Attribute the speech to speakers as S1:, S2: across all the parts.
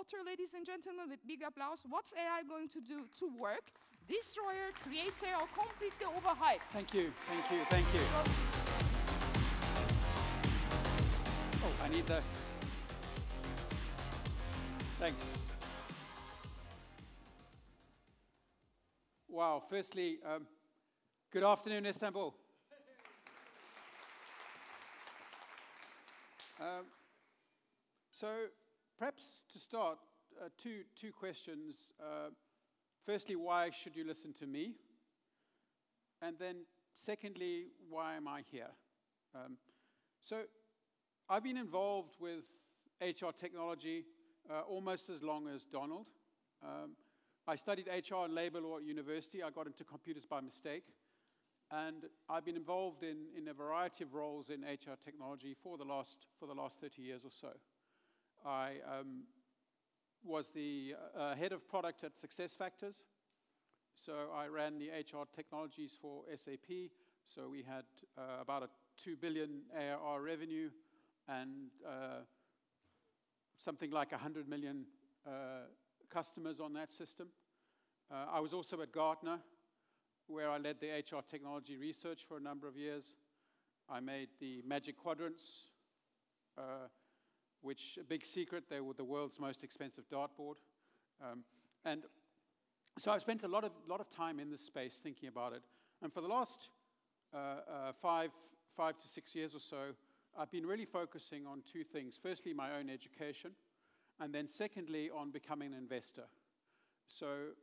S1: Otter, ladies and gentlemen, with big applause. What's AI going to do to work? Destroyer, creator, or completely overhyped?
S2: Thank you, thank you, thank you. Oh, I need the... Thanks. Wow, firstly, good afternoon, Istanbul. So perhaps to start, two questions. Firstly, why should you listen to me? And then secondly, why am I here? So I've been involved with HR technology almost as long as Donald. I studied HR and labor law at university. I got into computers by mistake. And I've been involved in a variety of roles in HR technology for the last 30 years or so. I was the head of product at SuccessFactors. So I ran the HR technologies for SAP. So we had about a 2 billion ARR revenue and something like 100 million customers on that system. I was also at Gartner, where I led the HR technology research for a number of years. I made the Magic Quadrants, which, a big secret, they were the world's most expensive dartboard. And so I've spent a lot of time in this space thinking about it. And for the last 5 to 6 years or so, I've been really focusing on two things. Firstly, my own education, and then secondly, on becoming an investor. So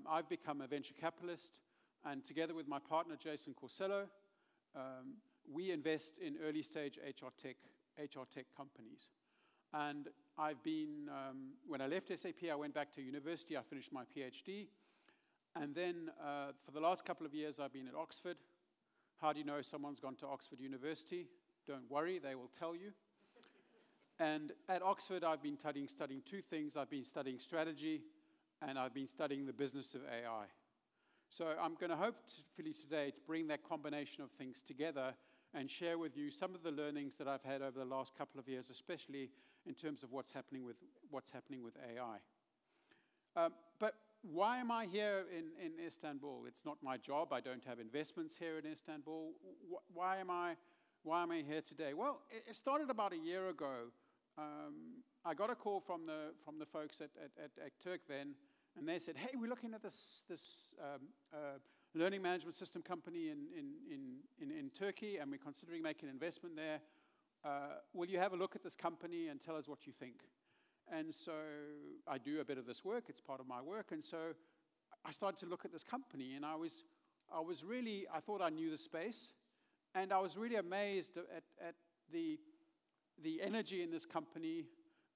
S2: I've become a venture capitalist, and together with my partner, Jason Corsello, we invest in early-stage HR tech companies. And I've been, when I left SAP, I went back to university, I finished my PhD, and then for the last couple of years, I've been at Oxford. How do you know someone's gone to Oxford University? Don't worry, they will tell you. And at Oxford, I've been studying two things. I've been studying strategy, and I've been studying the business of AI. So I'm going to hopefully today to bring that combination of things together and share with you some of the learnings that I've had over the last couple of years, especially in terms of what's happening with AI. But why am I here in Istanbul? It's not my job. I don't have investments here in Istanbul. Why am I here today? Well, it started about a year ago. I got a call from the folks at Turkven, and they said, "Hey, we're looking at this learning management system company in Turkey, and we're considering making an investment there. Will you have a look at this company and tell us what you think?" And so I do a bit of this work. It's part of my work. And so I started to look at this company, and I thought I knew the space, and I was really amazed at the energy in this company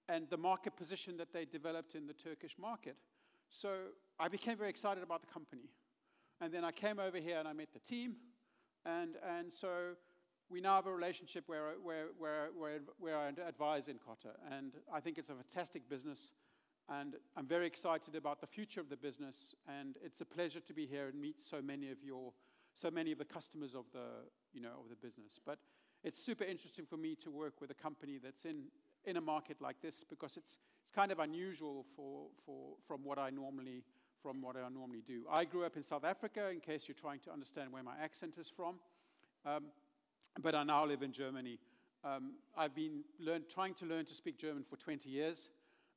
S2: and the market position that they developed in the Turkish market. So I became very excited about the company. And then I came over here and I met the team. And so we now have a relationship where I advise in Qatar. And I think it's a fantastic business. And I'm very excited about the future of the business. And it's a pleasure to be here and meet so many of the customers of the business. But it's super interesting for me to work with a company that's in a market like this, because it's kind of unusual from what I normally do. I grew up in South Africa, in case you're trying to understand where my accent is from, but I now live in Germany. I've been trying to learn to speak German for 20 years.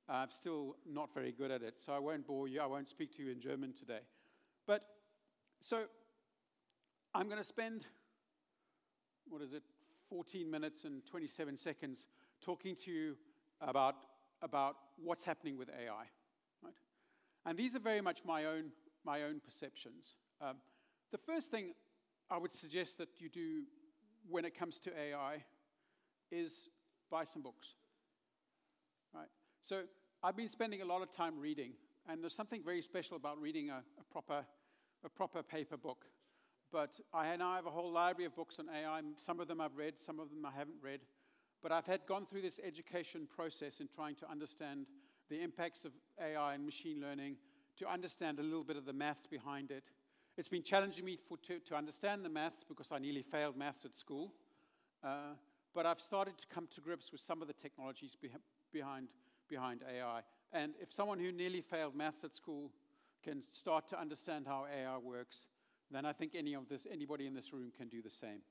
S2: I'm still not very good at it, so I won't bore you. I won't speak to you in German today. But so I'm going to spend, 14 minutes and 27 seconds talking to you about what's happening with AI, right? And these are very much my own perceptions. The first thing I would suggest that you do when it comes to AI is buy some books, right? So I've been spending a lot of time reading, and there's something very special about reading a proper paper book. But I now have a whole library of books on AI. Some of them I've read, some of them I haven't read. But I've gone through this education process in trying to understand the impacts of AI and machine learning, to understand a little bit of the maths behind it. It's been challenging me to understand the maths, because I nearly failed maths at school. But I've started to come to grips with some of the technologies behind AI. And if someone who nearly failed maths at school can start to understand how AI works, then I think anybody in this room can do the same.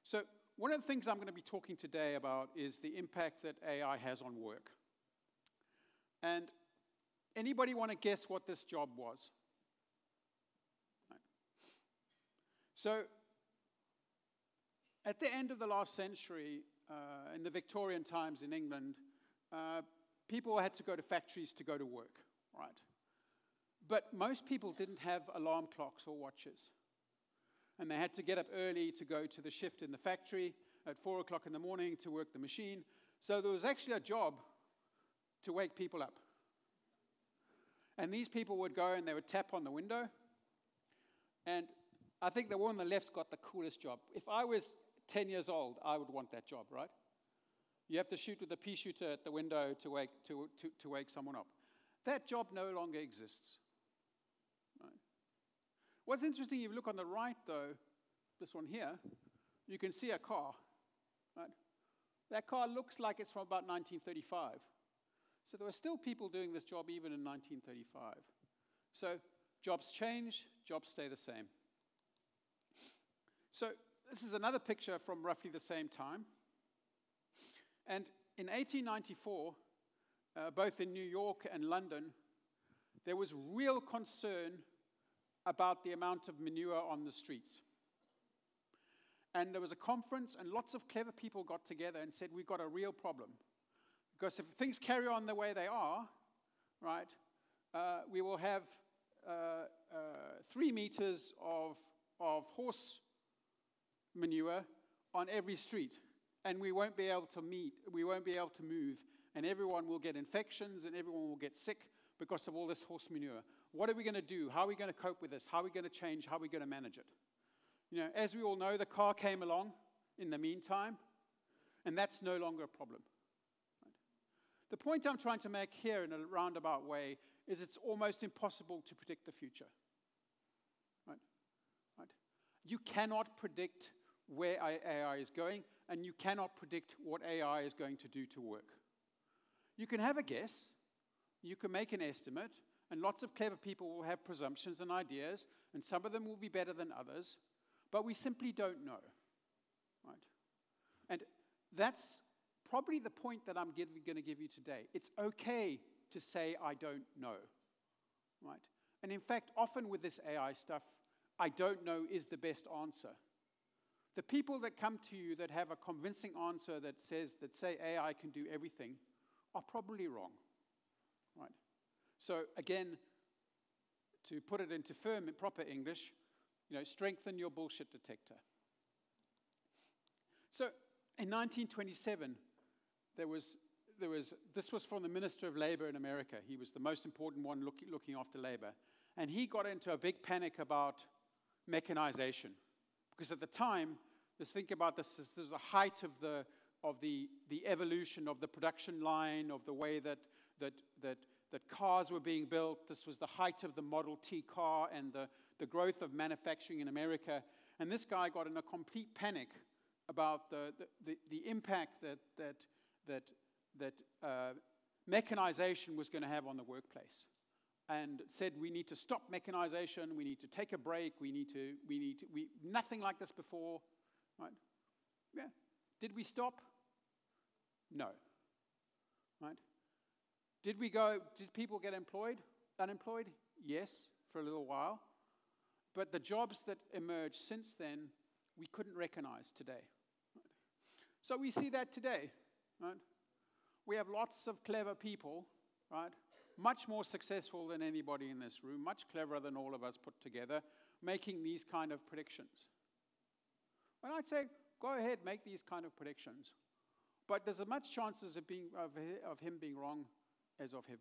S2: So one of the things I'm going to be talking today about is the impact that AI has on work. And anybody want to guess what this job was? Right. So at the end of the last century, in the Victorian times in England, people had to go to factories to go to work, right? But most people didn't have alarm clocks or watches. And they had to get up early to go to the shift in the factory at 4 o'clock in the morning to work the machine. So there was actually a job to wake people up. And these people would go and they would tap on the window. And I think the one on the left's got the coolest job. If I was 10 years old, I would want that job, right? You have to shoot with a pea shooter at the window to wake someone up. That job no longer exists. Right? What's interesting, if you look on the right, though, this one here, you can see a car. Right? That car looks like it's from about 1935. So there were still people doing this job even in 1935. So jobs change, jobs stay the same. So this is another picture from roughly the same time. And in 1894, both in New York and London, there was real concern about the amount of manure on the streets. And there was a conference, and lots of clever people got together and said, we've got a real problem. Because if things carry on the way they are, right, we will have 3 meters of horse manure on every street. And we won't be able to move, and everyone will get infections, and everyone will get sick because of all this horse manure. What are we going to do? How are we going to cope with this? How are we going to change? How are we going to manage it? You know, as we all know, the car came along in the meantime, and that's no longer a problem. Right? The point I'm trying to make here in a roundabout way is it's almost impossible to predict the future. Right? Right? You cannot predict where AI is going, and you cannot predict what AI is going to do to work. You can have a guess, you can make an estimate, and lots of clever people will have presumptions and ideas, and some of them will be better than others, but we simply don't know. Right? And that's probably the point that I'm going to give you today. It's okay to say, I don't know. Right? And in fact, often with this AI stuff, I don't know is the best answer. The people that come to you that have a convincing answer that say AI can do everything are probably wrong. Right? So again, to put it into proper English, strengthen your bullshit detector. So in 1927, this was from the Minister of Labor in America. He was the most important one looking after labor. And he got into a big panic about mechanization. Because at the time, let's think about this was the height of the evolution of the production line, of the way that cars were being built. This was the height of the Model T car and the growth of manufacturing in America. And this guy got in a complete panic about the impact that mechanization was going to have on the workplace. And said, we need to stop mechanization, we need to take a break, nothing like this before, right? Yeah. Did we stop? No. Right? Did people get unemployed? Yes, for a little while. But the jobs that emerged since then, we couldn't recognize today. Right? So we see that today, right? We have lots of clever people, right? Much more successful than anybody in this room, much cleverer than all of us put together, making these kind of predictions. And I'd say, go ahead, make these kind of predictions. But there's as much chances of him being wrong as of him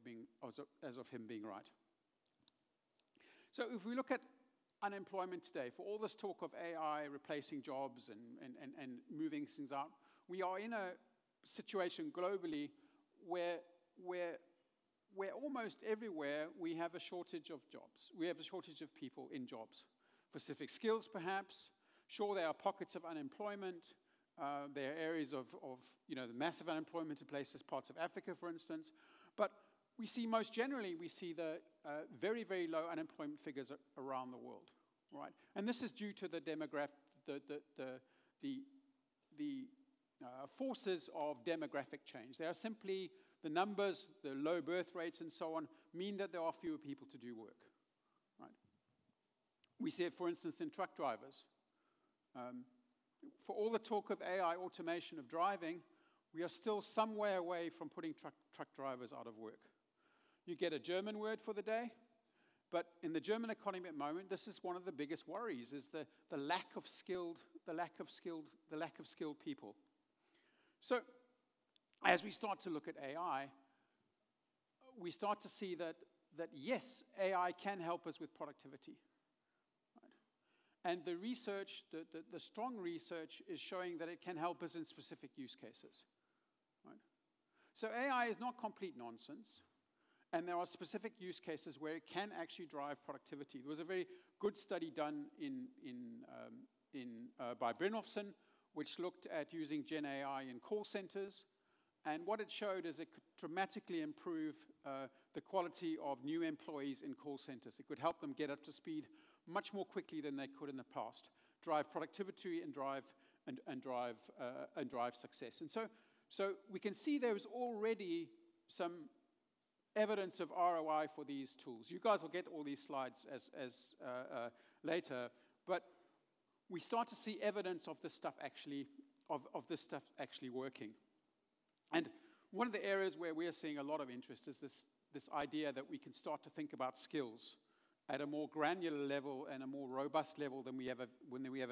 S2: being right. So if we look at unemployment today, for all this talk of AI replacing jobs and moving things out, we are in a situation globally where almost everywhere we have a shortage of jobs. We have a shortage of people in jobs. Specific skills, perhaps. Sure, there are pockets of unemployment. There are areas of the massive unemployment in parts of Africa, for instance. But we see most generally, we see the very, very low unemployment figures around the world, right? And this is due to the forces of demographic change. They are simply the numbers, the low birth rates and so on, mean that there are fewer people to do work, right? We see it, for instance, in truck drivers. For all the talk of AI automation of driving, we are still some way away from putting truck drivers out of work. You get a German word for the day, but in the German economy at the moment, this is one of the biggest worries, is the lack of skilled people. So, as we start to look at AI, we start to see that yes, AI can help us with productivity. Right? And the research, the strong research is showing that it can help us in specific use cases. Right? So AI is not complete nonsense. And there are specific use cases where it can actually drive productivity. There was a very good study done by Brynjolfsson, which looked at using Gen AI in call centers. And what it showed is it could dramatically improve the quality of new employees in call centers. It could help them get up to speed much more quickly than they could in the past, drive productivity and drive success. And so we can see there's already some evidence of ROI for these tools. You guys will get all these slides as later, but we start to see evidence of this stuff actually working. And one of the areas where we are seeing a lot of interest is this idea that we can start to think about skills at a more granular level and a more robust level than we ever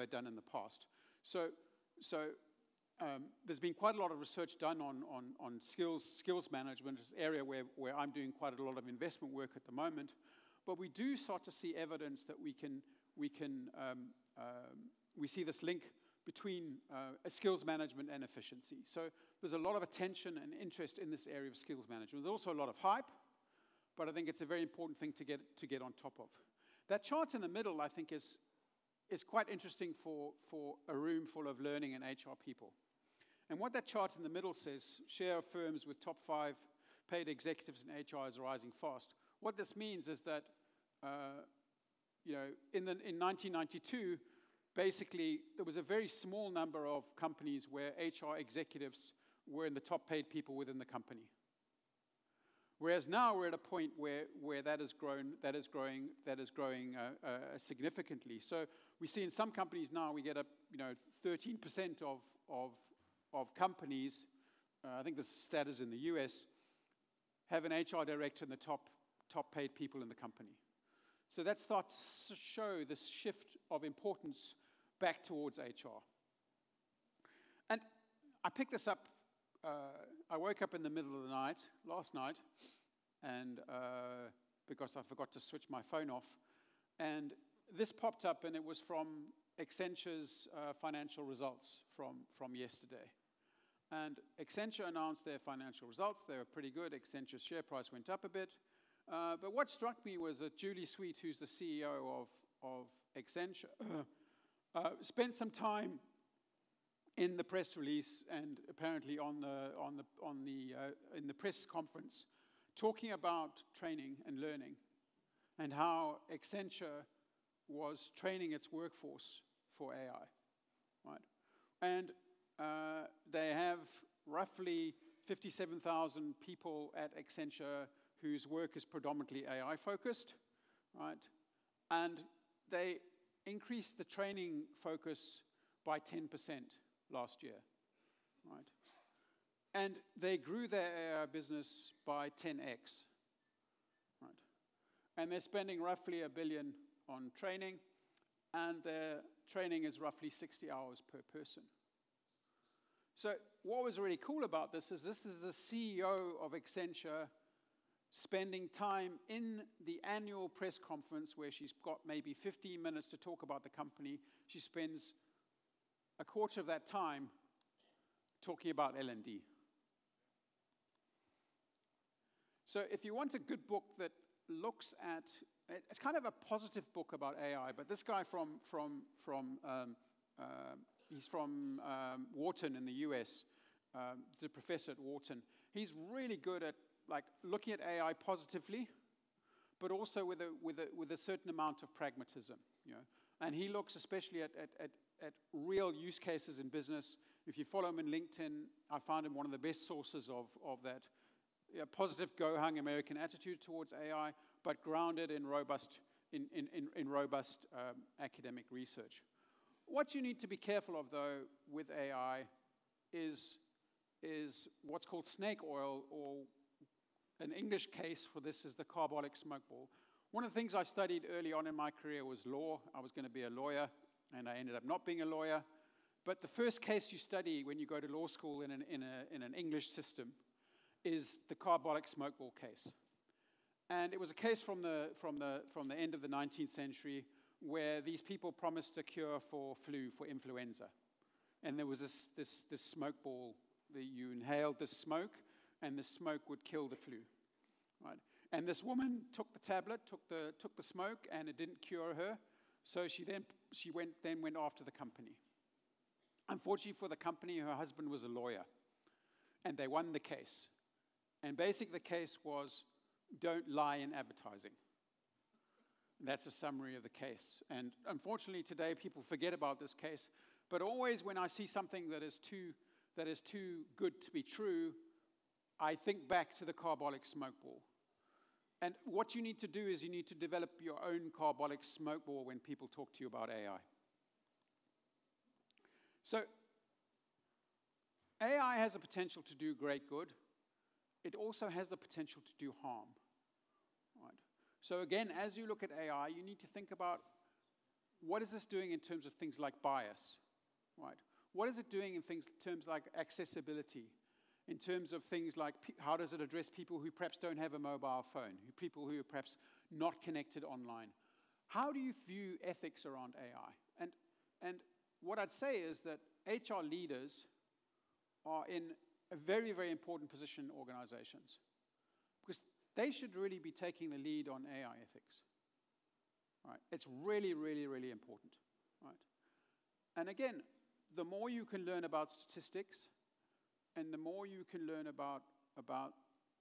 S2: done in the past. So there's been quite a lot of research done on skills management. It's an area where I'm doing quite a lot of investment work at the moment. But we do start to see evidence that we see this link between skills management and efficiency. So there's a lot of attention and interest in this area of skills management. There's also a lot of hype, but I think it's a very important thing to get on top of. That chart in the middle, I think, is quite interesting for a room full of learning and HR people. And what that chart in the middle says, share of firms with top 5 paid executives in HR is rising fast. What this means is that, in 1992, basically, there was a very small number of companies where HR executives were in the top paid people within the company. Whereas now we're at a point where that is growing significantly. So we see in some companies now we get 13% of companies. I think the stat is in the US, have an HR director in the top paid people in the company. So that starts to show this shift of importance back towards HR. And I picked this up, I woke up in the middle of the night, last night, and because I forgot to switch my phone off, and this popped up, and it was from Accenture's financial results from yesterday. And Accenture announced their financial results. They were pretty good. Accenture's share price went up a bit. But what struck me was that Julie Sweet, who's the CEO of Accenture, spent some time in the press release and apparently in the press conference talking about training and learning and how Accenture was training its workforce for AI, right? And they have roughly 57,000 people at Accenture whose work is predominantly AI focused, right? And they increased the training focus by 10% last year, right? And they grew their AI business by 10x, right? And they're spending roughly $1 billion on training, and their training is roughly 60 hours per person. So what was really cool about this is the CEO of Accenture spending time in the annual press conference where she's got maybe 15 minutes to talk about the company. She spends a quarter of that time talking about L&D. So if you want a good book that looks at, it's kind of a positive book about AI, but this guy he's from Wharton in the US, the professor at Wharton. He's really good at like looking at AI positively, but also with a certain amount of pragmatism. You know? And he looks especially at real use cases in business. If you follow him in LinkedIn, I found him one of the best sources of that positive go-hung American attitude towards AI, but grounded in robust academic research. What you need to be careful of, though, with AI is what's called snake oil, or an English case for this is the carbolic smoke ball. One of the things I studied early on in my career was law. I was going to be a lawyer, and I ended up not being a lawyer. But the first case you study when you go to law school in an English system is the carbolic smoke ball case. And it was a case from the end of the 19th century where these people promised a cure for flu, for influenza. And there was this smoke ball that you inhaled the smoke, and the smoke would kill the flu, right? And this woman took the tablet, took the smoke, and it didn't cure her. So she went after the company. Unfortunately for the company, her husband was a lawyer, and they won the case. And basically the case was, don't lie in advertising. That's a summary of the case. And unfortunately today people forget about this case, but always when I see something that is too good to be true, I think back to the carbolic smoke ball. And what you need to do is you need to develop your own carbolic smoke ball when people talk to you about AI. So AI has the potential to do great good. It also has the potential to do harm. Right? So again, as you look at AI, you need to think about what is this doing in terms of things like bias, right? What is it doing in terms like accessibility, in terms of things like how does it address people who perhaps don't have a mobile phone, people who are perhaps not connected online? How do you view ethics around AI? And what I'd say is that HR leaders are in a very, very important position in organizations, because they should really be taking the lead on AI ethics. Right? It's really, really, really important. Right? And again, the more you can learn about statistics, and the more you can learn about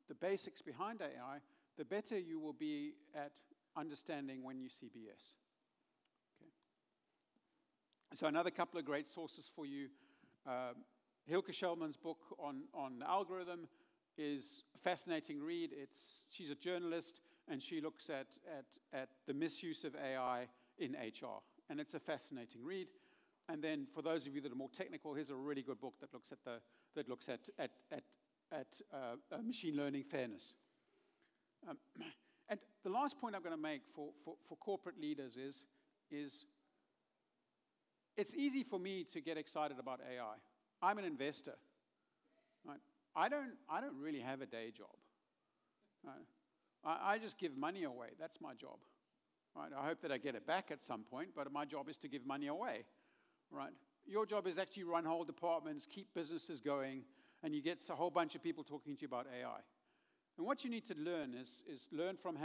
S2: the basics behind AI, the better you will be at understanding when you see BS. Okay. So another couple of great sources for you. Hilke Schellman's book on the algorithm is a fascinating read. She's a journalist, and she looks at the misuse of AI in HR. And it's a fascinating read. And then for those of you that are more technical, here's a really good book that looks at machine learning fairness. And the last point I'm going to make for corporate leaders is it's easy for me to get excited about AI. I'm an investor. Right? I don't really have a day job. Right? I just give money away. That's my job. Right? I hope that I get it back at some point, but my job is to give money away. Right? Your job is actually run whole departments, keep businesses going, and you get a whole bunch of people talking to you about AI. And what you need to learn is learn from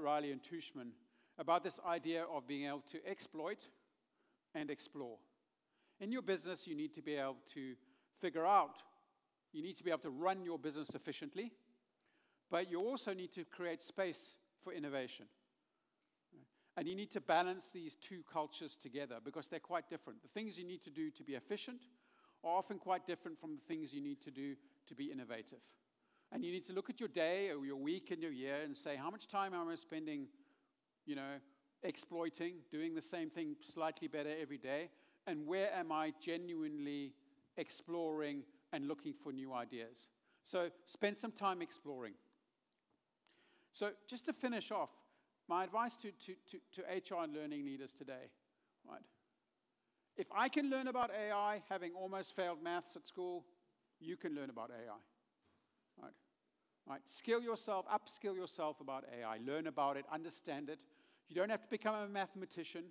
S2: Riley and Tushman about this idea of being able to exploit and explore. In your business, you need to be able to figure out, you need to be able to run your business efficiently, but you also need to create space for innovation. And you need to balance these two cultures together because they're quite different. The things you need to do to be efficient are often quite different from the things you need to do to be innovative. And you need to look at your day or your week and your year and say, how much time am I spending, exploiting, doing the same thing slightly better every day? And where am I genuinely exploring and looking for new ideas? So spend some time exploring. So just to finish off, my advice to HR and learning leaders today, right? If I can learn about AI, having almost failed maths at school, you can learn about AI, right? Right? Skill yourself, upskill yourself about AI, learn about it, understand it. You don't have to become a mathematician,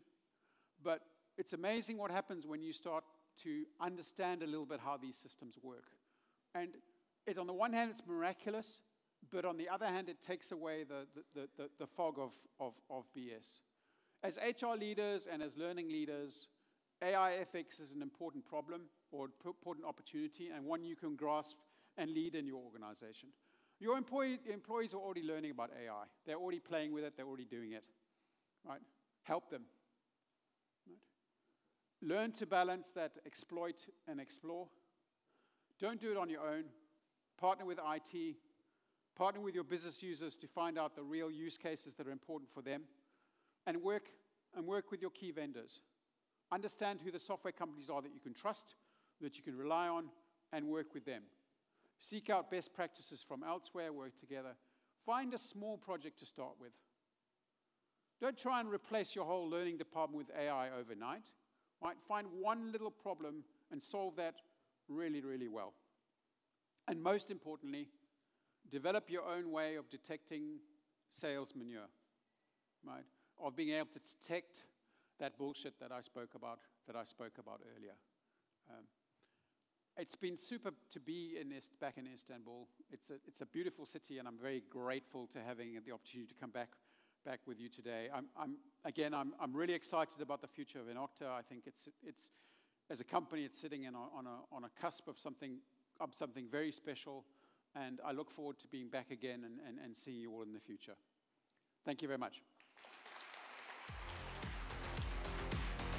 S2: but it's amazing what happens when you start to understand a little bit how these systems work. And on the one hand, it's miraculous, but on the other hand, it takes away the fog of BS. As HR leaders and as learning leaders, AI ethics is an important problem or important opportunity and one you can grasp and lead in your organization. Your employees are already learning about AI. They're already playing with it. They're already doing it. Right? Help them. Right? Learn to balance that exploit and explore. Don't do it on your own. Partner with IT. Partner with your business users to find out the real use cases that are important for them. And work with your key vendors. Understand who the software companies are that you can trust, that you can rely on, and work with them. Seek out best practices from elsewhere, work together. Find a small project to start with. Don't try and replace your whole learning department with AI overnight. Right? Find one little problem and solve that really, really well. And most importantly, develop your own way of detecting sales manure. Right? Of being able to detect that bullshit that I spoke about earlier. It's been super to be back in Istanbul. It's a beautiful city, and I'm very grateful to having the opportunity to come back with you today. I'm really excited about the future of Otter. I think it's as a company, it's sitting on a cusp of something very special, and I look forward to being back again and seeing you all in the future. Thank you very much.